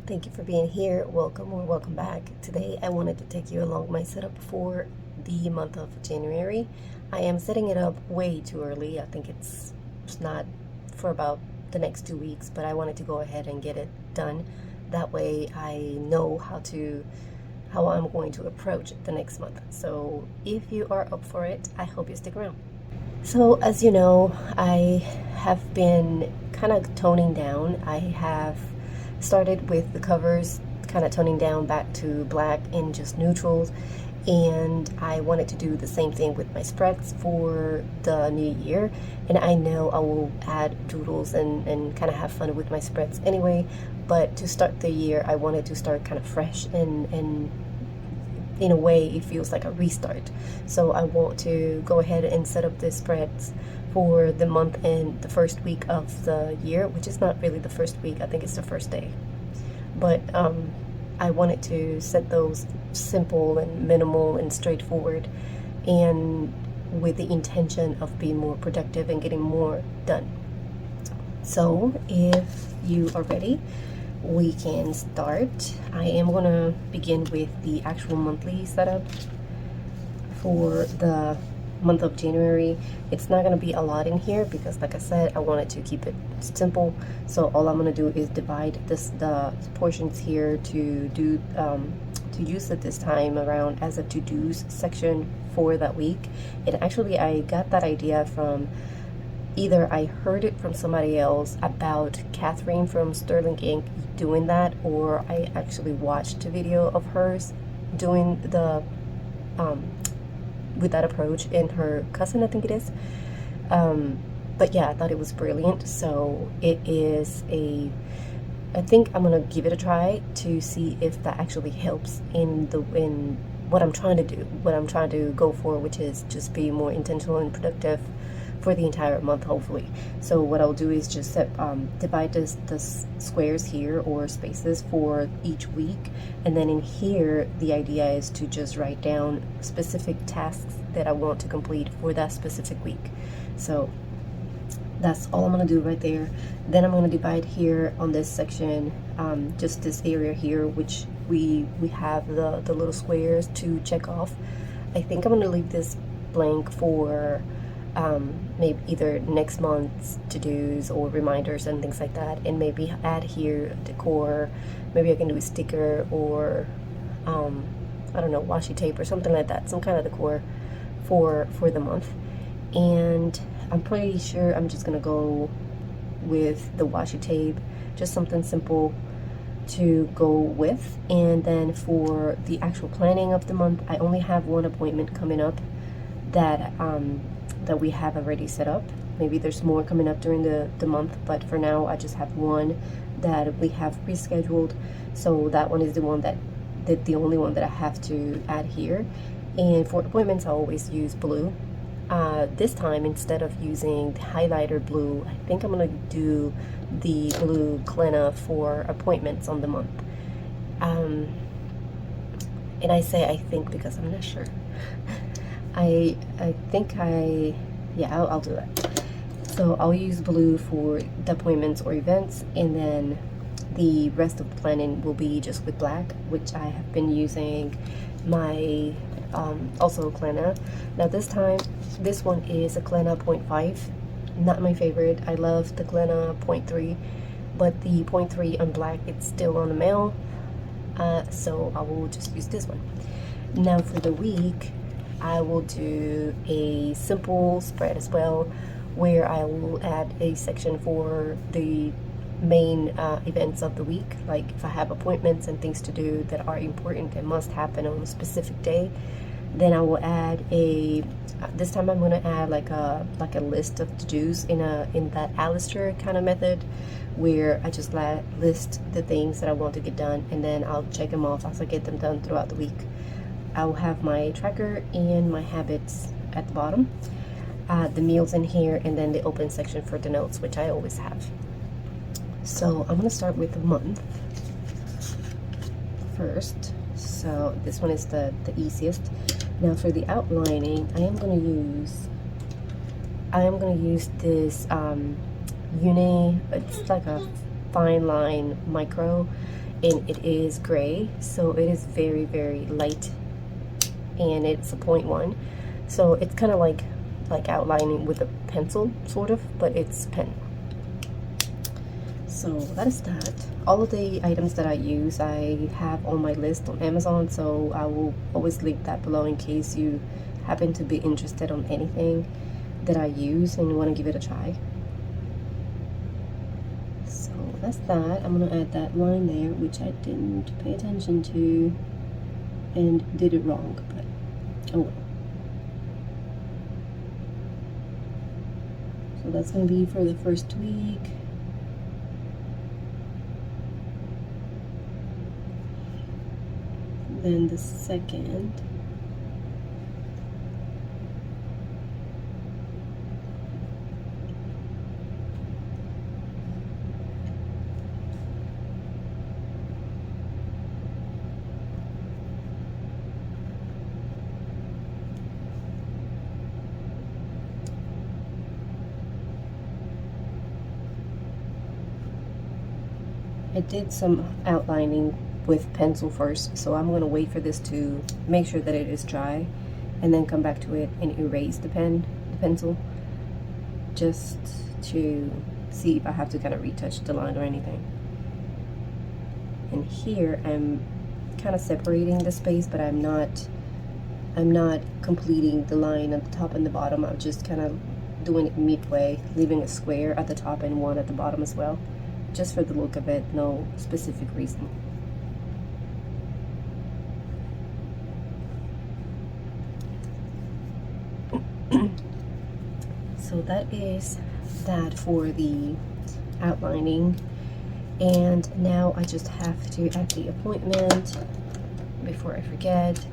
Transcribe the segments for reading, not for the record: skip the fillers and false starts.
Thank you for being here. Welcome or welcome back. Today I wanted to take you along my setup for the month of January. I am setting it up way too early. I think it's not for about the next 2 weeks, but I wanted to go ahead and get it done. That way I know how I'm going to approach the next month. So if you are up for it, I hope you stick around. So as you know, I have been kind of toning down. I have started with the covers, kind of toning down back to black and just neutrals. And I wanted to do the same thing with my spreads for the new year. And I know I will add doodles and kind of have fun with my spreads anyway. But to start the year, I wanted to start kind of fresh and in a way it feels like a restart. So I want to go ahead and set up the spreads for the month and the first week of the year, which is not really the first week, I think it's the first day. But I wanted to set those simple and minimal and straightforward, and with the intention of being more productive and getting more done. So if you are ready, we can start. I am going to begin with the actual monthly setup for the month of January. It's not going to be a lot in here because, like I said, I wanted to keep it simple. So all I'm going to do is divide the portions here to do to use it this time around as a to-dos section for that week. And actually, I got that idea from either I heard it from somebody else about Catherine from Sterling Inc. doing that, or I actually watched a video of hers doing the with that approach, and her cousin, I think it is. But yeah, I thought it was brilliant. So it is I think I'm gonna give it a try to see if that actually helps in what I'm trying to do, what I'm trying to go for, which is just be more intentional and productive for the entire month, hopefully. So what I'll do is just divide the squares here, or spaces, for each week, and then in here the idea is to just write down specific tasks that I want to complete for that specific week. So that's all I'm gonna do right there. Then I'm gonna divide here on this section, just this area here, which we have the little squares to check off. I think I'm gonna leave this blank for maybe either next month's to-dos or reminders and things like that, and maybe add here decor. Maybe I can do a sticker, or I don't know, washi tape or something like that, some kind of decor for the month. And I'm pretty sure I'm just gonna go with the washi tape, just something simple to go with. And then for the actual planning of the month, I only have one appointment coming up that that we have already set up. Maybe there's more coming up during the month, but for now I just have one that we have rescheduled. So that one is the only one that I have to add here. And for appointments I always use blue. This time, instead of using the highlighter blue, I think I'm gonna do the blue Glenna for appointments on the month. And I say I think because I'm not sure. I think I'll do that. So I'll use blue for the appointments or events, and then the rest of the planning will be just with black, which I have been using my also Glenna. Now this time, this one is a Glenna 0.5, not my favorite. I love the Glenna 0.3, but the 0.3 on black, it's still on the mail, so I will just use this one. Now for the week, I will do a simple spread as well, where I will add a section for the main events of the week. Like if I have appointments and things to do that are important and must happen on a specific day, then I will add this time I'm going to add like a list of to-dos in that Alistair kind of method, where I just list the things that I want to get done, and then I'll check them off as I get them done throughout the week. I'll have my tracker and my habits at the bottom, the meals in here, and then the open section for the notes, which I always have. So I'm going to start with the month first. So this one is the easiest. Now for the outlining, I am going to use this Uni. It's like a fine line micro, and it is gray, so it is very, very light, and it's a 0.1. So it's kind of like outlining with a pencil, sort of, but it's pen. So that is that. All of the items that I use, I have on my list on Amazon, so I will always link that below in case you happen to be interested on anything that I use and you want to give it a try. So that's that. I'm gonna add that line there, which I didn't pay attention to and did it wrong, but oh well. So that's gonna be for the first week. Then the second. I did some outlining with pencil first, so I'm going to wait for this to make sure that it is dry and then come back to it and erase the pencil, just to see if I have to kind of retouch the line or anything. And here I'm kind of separating the space, but I'm not completing the line at the top and the bottom. I'm just kind of doing it midway, leaving a square at the top and one at the bottom as well, just for the look of it, no specific reason. So that is that for the outlining, and now I just have to add the appointment before I forget.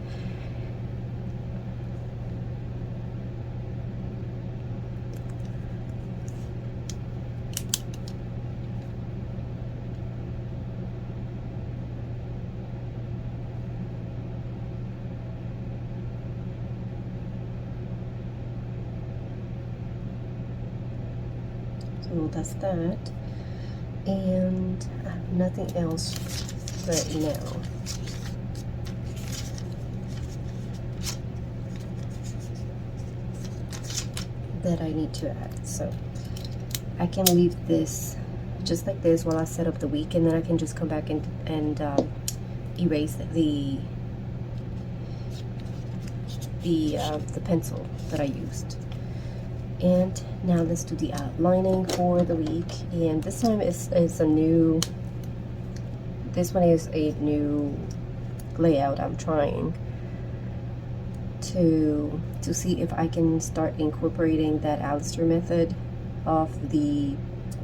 So that's that, and I have nothing else right now. That I need to add, so I can leave this just like this while I set up the week, and then I can just come back and erase the pencil that I used. And now let's do the outlining for the week, and this time is a new, this one is a new layout. I'm trying to see if I can start incorporating that Alistair method of the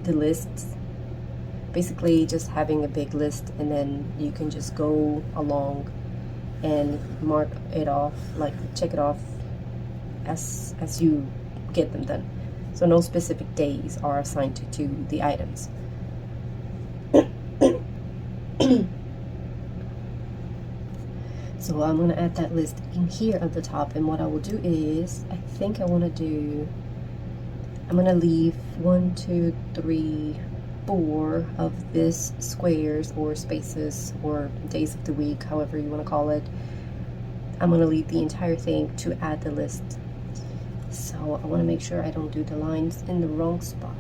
lists. Basically just having a big list, and then you can just go along and mark it off, like check it off as you get them done. So no specific days are assigned to the items. So I'm going to add that list in here at the top, and what I will do is, I think I want to do, I'm going to leave 1, 2, 3, 4 of this squares or spaces or days of the week, however you want to call it. I'm going to leave the entire thing to add the list. So I want to make sure I don't do the lines in the wrong spot.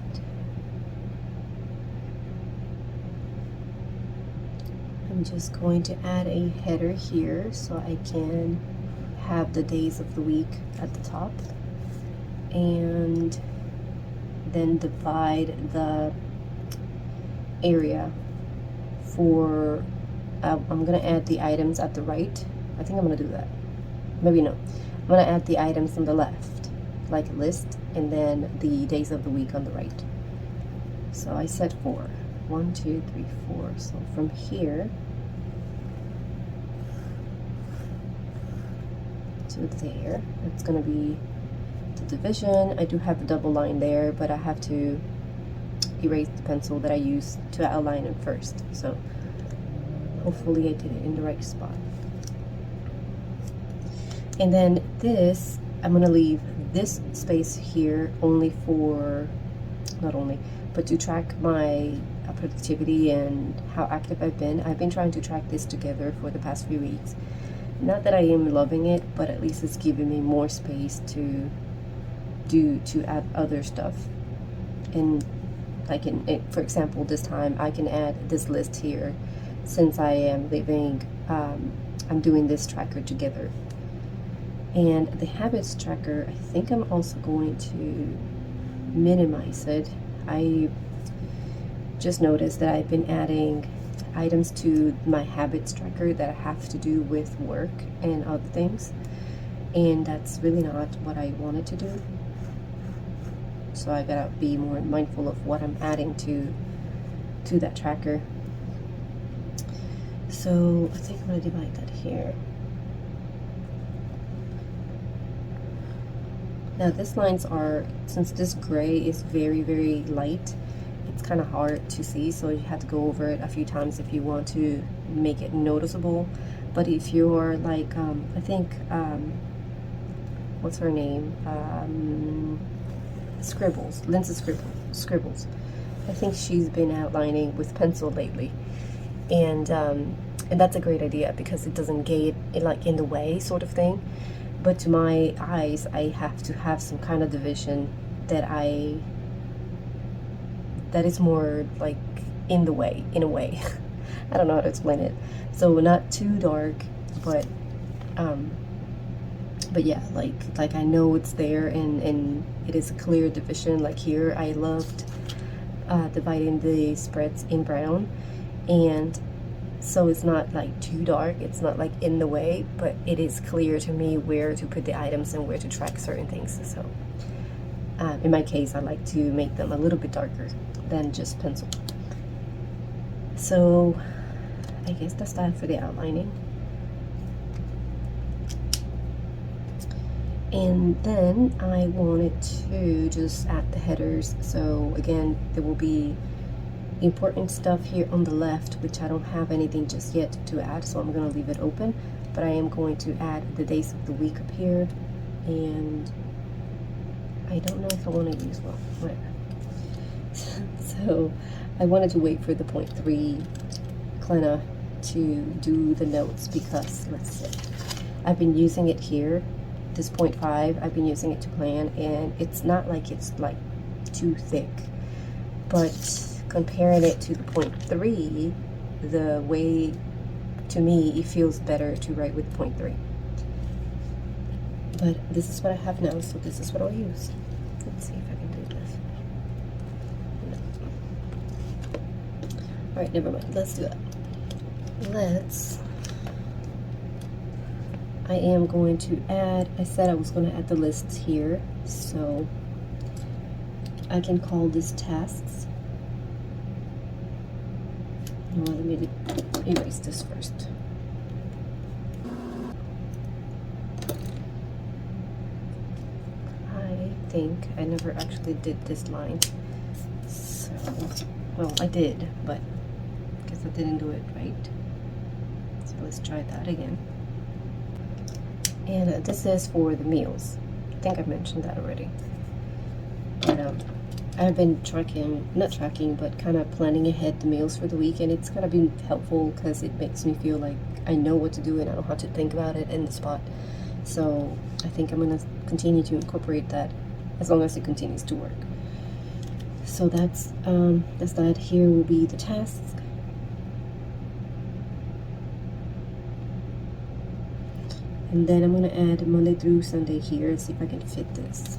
I'm just going to add a header here so I can have the days of the week at the top, and then divide the area for, I'm going to add the items at the right. I think I'm going to do that. Maybe no. I'm going to add the items on the left, like a list, and then the days of the week on the right. So I said 4. 1, 2, 3, 4. So from here to there, it's going to be the division. I do have a double line there, but I have to erase the pencil that I used to outline it first. So hopefully I did it in the right spot. And then this, I'm going to leave this space here only for, not only, but to track my productivity and how active I've been trying to track this together for the past few weeks. Not that I am loving it, but at least it's giving me more space to add other stuff. And like for example, this time I can add this list here since I am leaving, I'm doing this tracker together. And the habits tracker, I think I'm also going to minimize it. I just noticed that I've been adding items to my habits tracker that have to do with work and other things, and that's really not what I wanted to do. So I gotta be more mindful of what I'm adding to that tracker. So I think I'm gonna divide that here. Now these lines are, since this gray is very, very light, it's kind of hard to see, so you have to go over it a few times if you want to make it noticeable. But if you're like, I think, what's her name? Scribbles, Lindsay Scribbles. I think she's been outlining with pencil lately. And that's a great idea because it doesn't get it like in the way sort of thing. But to my eyes, I have to have some kind of division that is more like in the way, in a way. I don't know how to explain it. So not too dark, but yeah, like I know it's there and it is a clear division. Like here, I loved dividing the spreads in brown, and so it's not like too dark, it's not like in the way, but it is clear to me where to put the items and where to track certain things. So in my case, I like to make them a little bit darker than just pencil. So I guess that's that for the outlining. And then I wanted to just add the headers. So again, there will be important stuff here on the left, which I don't have anything just yet to add, so I'm going to leave it open. But I am going to add the days of the week up here, and I don't know if I want to use, well, whatever. So I wanted to wait for the 0.3 Klena to do the notes because, let's see, I've been using it here, this 0.5, I've been using it to plan, and it's not like it's like too thick, but comparing it to the 0.3, the way, to me, it feels better to write with 0.3. But this is what I have now, so this is what I'll use. Let's see if I can do this. No. Alright, never mind. Let's do that. I am going to add, I said I was going to add the lists here, so I can call this tasks. Well, let me erase this first. I think I never actually did this line. So, well, I did, but I guess I didn't do it right. So let's try that again. And this is for the meals. I think I mentioned that already. But I've been not tracking, but kind of planning ahead the meals for the week, and it's kind of been helpful because it makes me feel like I know what to do and I don't have to think about it in the spot. So I think I'm going to continue to incorporate that as long as it continues to work. So that's that. Here will be the tasks. And then I'm going to add Monday through Sunday here and see if I can fit this.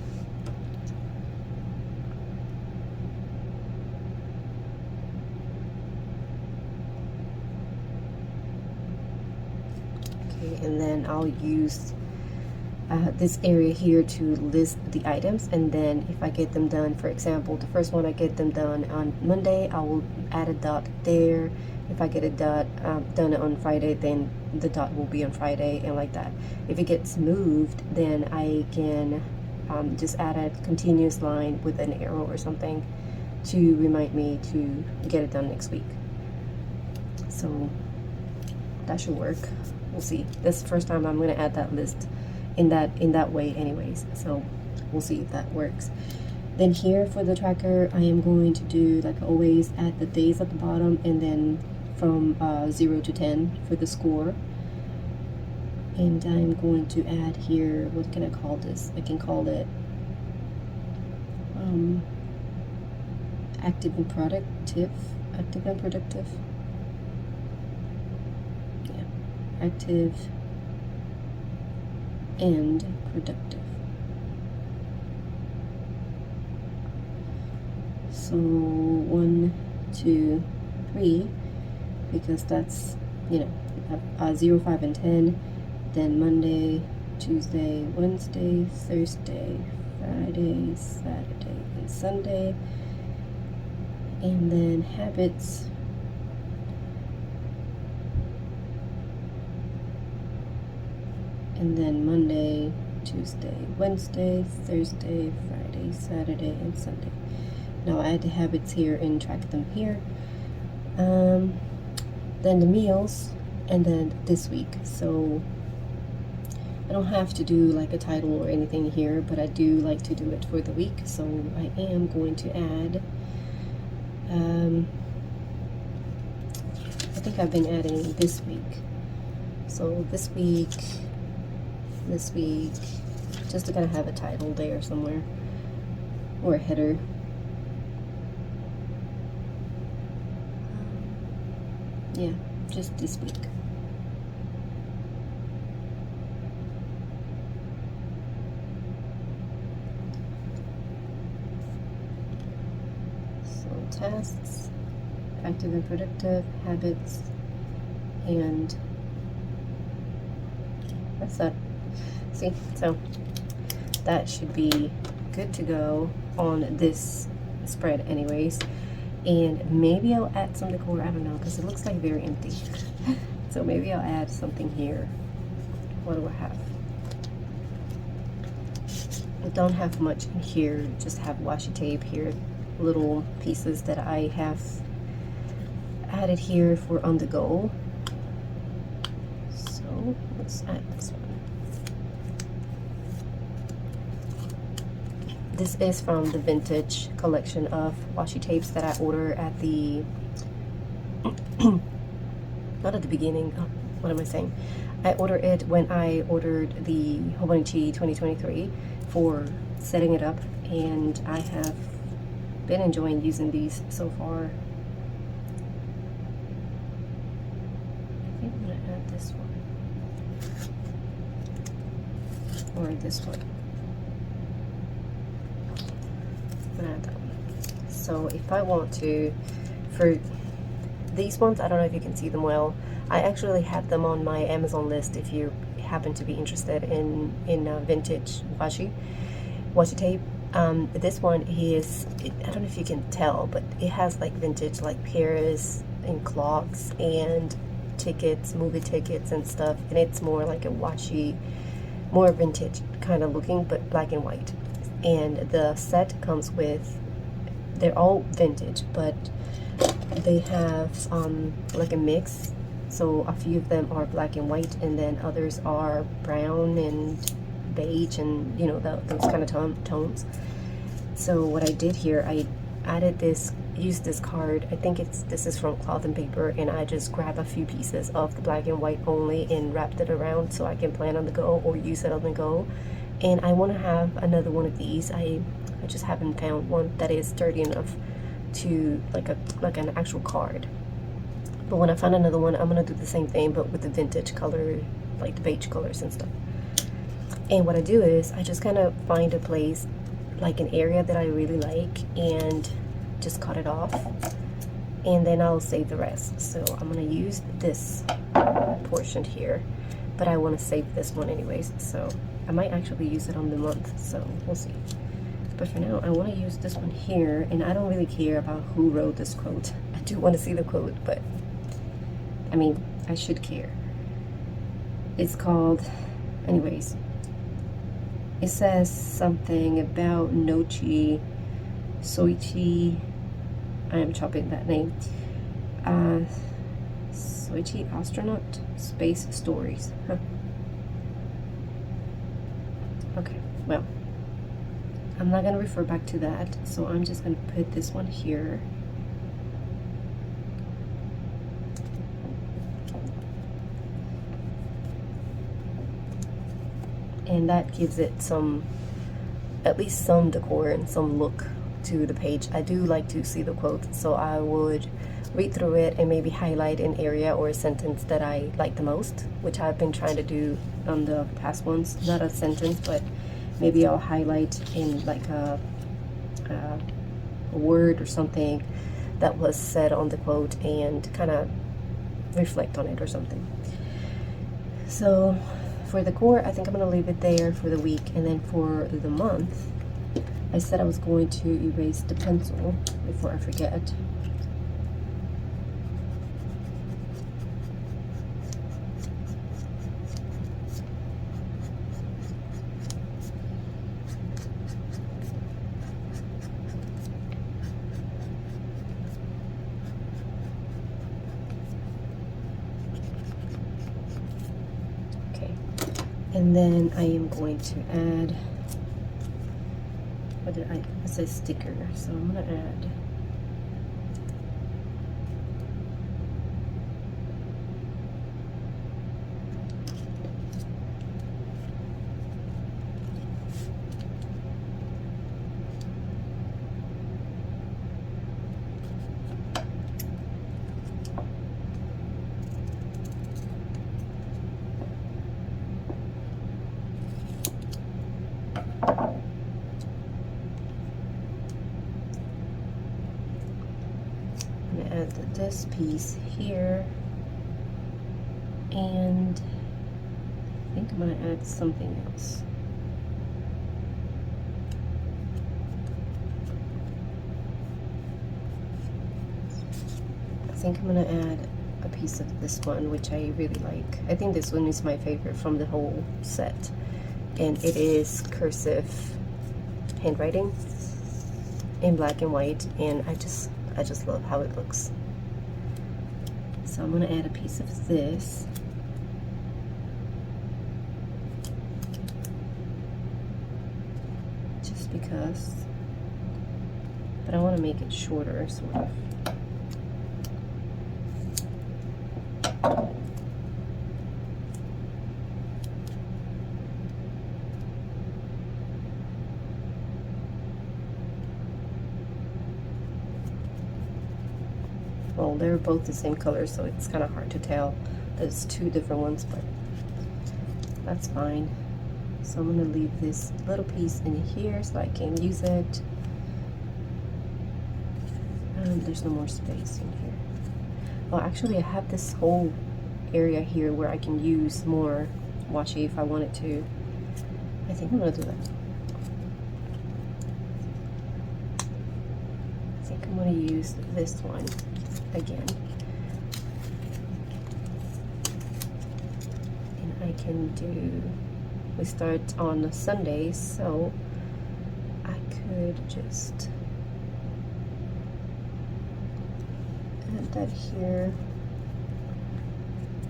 And then I'll use this area here to list the items, and then if I get them done, for example, the first one I get them done on Monday, I will add a dot there. If I get a dot done on Friday, then the dot will be on Friday, and like that. If it gets moved, then I can just add a continuous line with an arrow or something to remind me to get it done next week. So that should work. We'll see. This is the first time I'm going to add that list in that way anyways, so we'll see if that works. Then here for the tracker, I am going to do, like always, add the days at the bottom, and then from 0 to 10 for the score. And I'm going to add here, what can I call this? I can call it active and productive. Active and productive. Yeah, active and productive. So 1, 2, 3, because that's, you know, 0, 5, and 10. Then Monday, Tuesday, Wednesday, Thursday, Friday, Saturday, and Sunday. And then habits. And then Monday, Tuesday, Wednesday, Thursday, Friday, Saturday, and Sunday. Now I add the habits here and track them here. Then the meals, and then this week. So I don't have to do like a title or anything here, but I do like to do it for the week. So I am going to add, I think I've been adding this week. So this week, just to kind of have a title there somewhere, or a header. Yeah, just this week. So tasks, active and productive, habits, and that's that. See, so that should be good to go on this spread anyways. And maybe I'll add some decor, I don't know, because it looks like very empty. So maybe I'll add something here. What do I have? I don't have much in here, just have washi tape here, little pieces that I have added here for on the go. So let's add this one. This is from the vintage collection of washi tapes that I order at the, not at the beginning, oh, what am I saying? I ordered it when I ordered the Hobonichi 2023 for setting it up, and I have been enjoying using these so far. I think I'm gonna add this one. Or this one. So if I want to, for these ones, I don't know if you can see them well. I actually have them on my Amazon list if you happen to be interested in vintage washi tape. This one is, I don't know if you can tell, but it has like vintage, like Paris and clocks and tickets, movie tickets and stuff, and it's more like a washi, more vintage kind of looking, but black and white. And the set comes with, they're all vintage, but they have like a mix. So a few of them are black and white, and then others are brown and beige, and you know, those kind of tones. So what I did here, I added this, used this card. I think this is from Cloth and Paper, and I just grabbed a few pieces of the black and white only and wrapped it around so I can plan on the go or use it on the go. And I want to have another one of these. I just haven't found one that is sturdy enough to like an actual card. But when I find another one, I'm gonna do the same thing, but with the vintage color, like the beige colors and stuff. And what I do is I just kind of find a place, like an area that I really like, and just cut it off, and then I'll save the rest. So I'm gonna use this portion here, but I want to save this one anyways, so I might actually use it on the month, so we'll see. But for now, I want to use this one here, and I don't really care about who wrote this quote. I do want to see the quote, but I mean, I should care. It's called, anyways, it says something about Nochi Soichi, I am chopping that name, Soichi Astronaut Space Stories. Huh. Okay, well, I'm not going to refer back to that, so I'm just going to put this one here. And that gives it some, at least some decor and some look to the page. I do like to see the quotes, so I would read through it and maybe highlight an area or a sentence that I like the most, which I've been trying to do on the past ones. Not a sentence, but maybe I'll highlight in like a word or something that was said on the quote and kind of reflect on it or something. So for the core, I think I'm going to leave it there for the week. And then for the month, I said I was going to erase the pencil before I forget. And then I am going to add, what did it says sticker, so I'm going to add this piece here, and I think I'm going to add something else. I think I'm going to add a piece of this one, which I really like. I think this one is my favorite from the whole set, and it is cursive handwriting in black and white, and I just love how it looks. So I'm going to add a piece of this. Just because. But I want to make it shorter, sort of. Well, they're both the same color, so it's kind of hard to tell. There's two different ones, but that's fine. So I'm going to leave this little piece in here so I can use it. And there's no more space in here. Well, actually, I have this whole area here where I can use more washi if I wanted to. I think I'm going to do that. I think I'm going to use this one again, and I can do, we start on Sunday, so I could just add that here.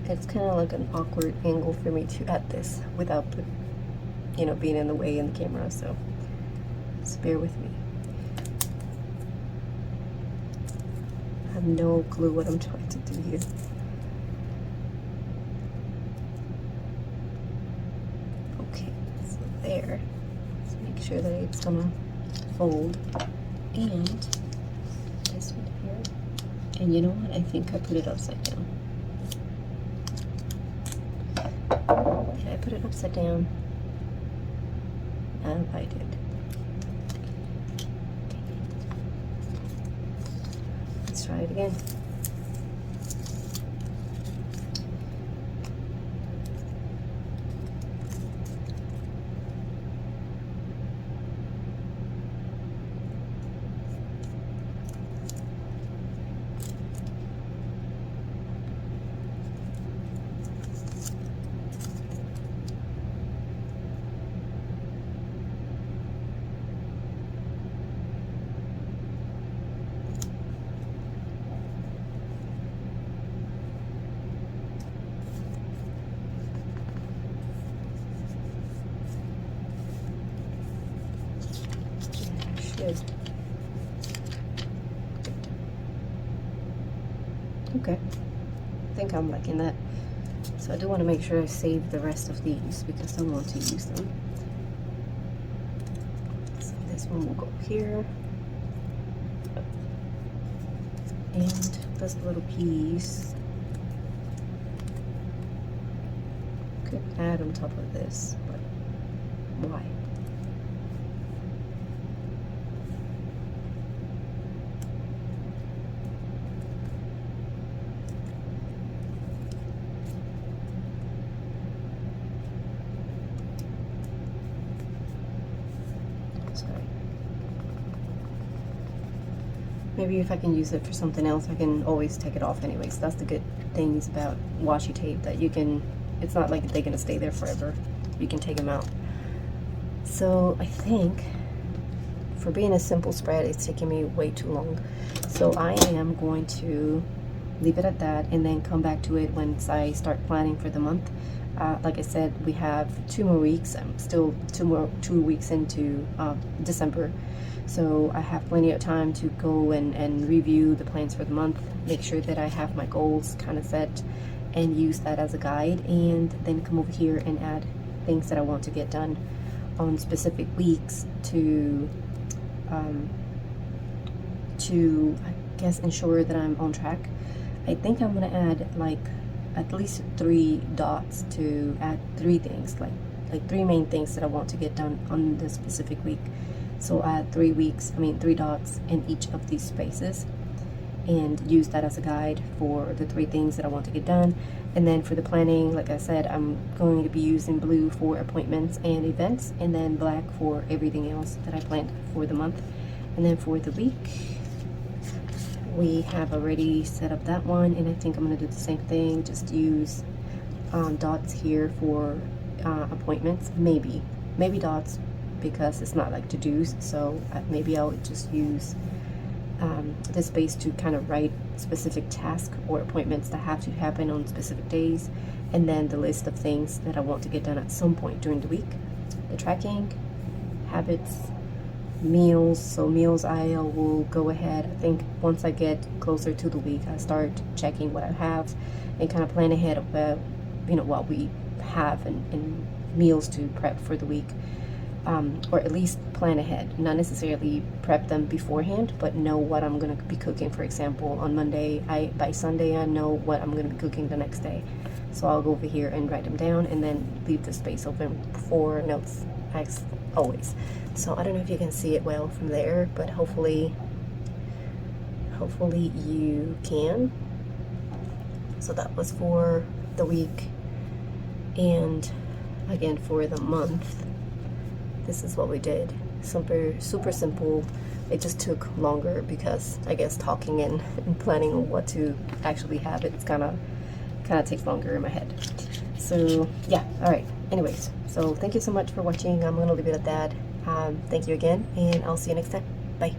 It's kind of like an awkward angle for me to add this without, you know, being in the way in the camera, so just bear with me. I have no clue what I'm trying to do here. Okay, so there. Let's make sure that it's gonna fold. And this one here. And you know what? I think I put it upside down. Did I put it upside down? I did. Let's try it again. good. Okay, I think I'm liking that. So I do want to make sure I save the rest of these because I want to use them. So this one will go here. And this little piece could add on top of this, but why? Maybe if I can use it for something else, I can always take it off anyways. That's the good things about washi tape, that you can, it's not like they're gonna stay there forever. You can take them out. So I think for being a simple spread, it's taking me way too long. So I am going to leave it at that and then come back to it once I start planning for the month. Like I said, we have 2 more weeks. I'm still 2 weeks into December. So I have plenty of time to go and review the plans for the month, make sure that I have my goals kind of set and use that as a guide, and then come over here and add things that I want to get done on specific weeks to I guess ensure that I'm on track. I think I'm gonna add like at least 3 dots to add 3 things, like 3 main things that I want to get done on this specific week. So add 3 dots in each of these spaces and use that as a guide for the 3 things that I want to get done. And then for the planning, like I said, I'm going to be using blue for appointments and events, and then black for everything else that I planned for the month. And then for the week, we have already set up that one, and I think I'm going to do the same thing, just use dots here for appointments, maybe dots, because it's not like to-dos, so maybe I'll just use this space to kind of write specific tasks or appointments that have to happen on specific days, and then the list of things that I want to get done at some point during the week. The tracking, habits, meals. So meals, I will go ahead, I think once I get closer to the week, I start checking what I have and kind of plan ahead of what we have and meals to prep for the week. Or at least plan ahead, not necessarily prep them beforehand, but know what I'm going to be cooking. For example, on Monday, by Sunday I know what I'm going to be cooking the next day, so I'll go over here and write them down and then leave the space open for notes as always. So I don't know if you can see it well from there, but hopefully you can. So that was for the week, and again for the month, this is what we did. Super simple. It just took longer because I guess talking and planning on what to actually have, it's kind of takes longer in my head. So yeah, all right, anyways, so thank you so much for watching. I'm gonna leave it at that. Thank you again, and I'll see you next time. Bye.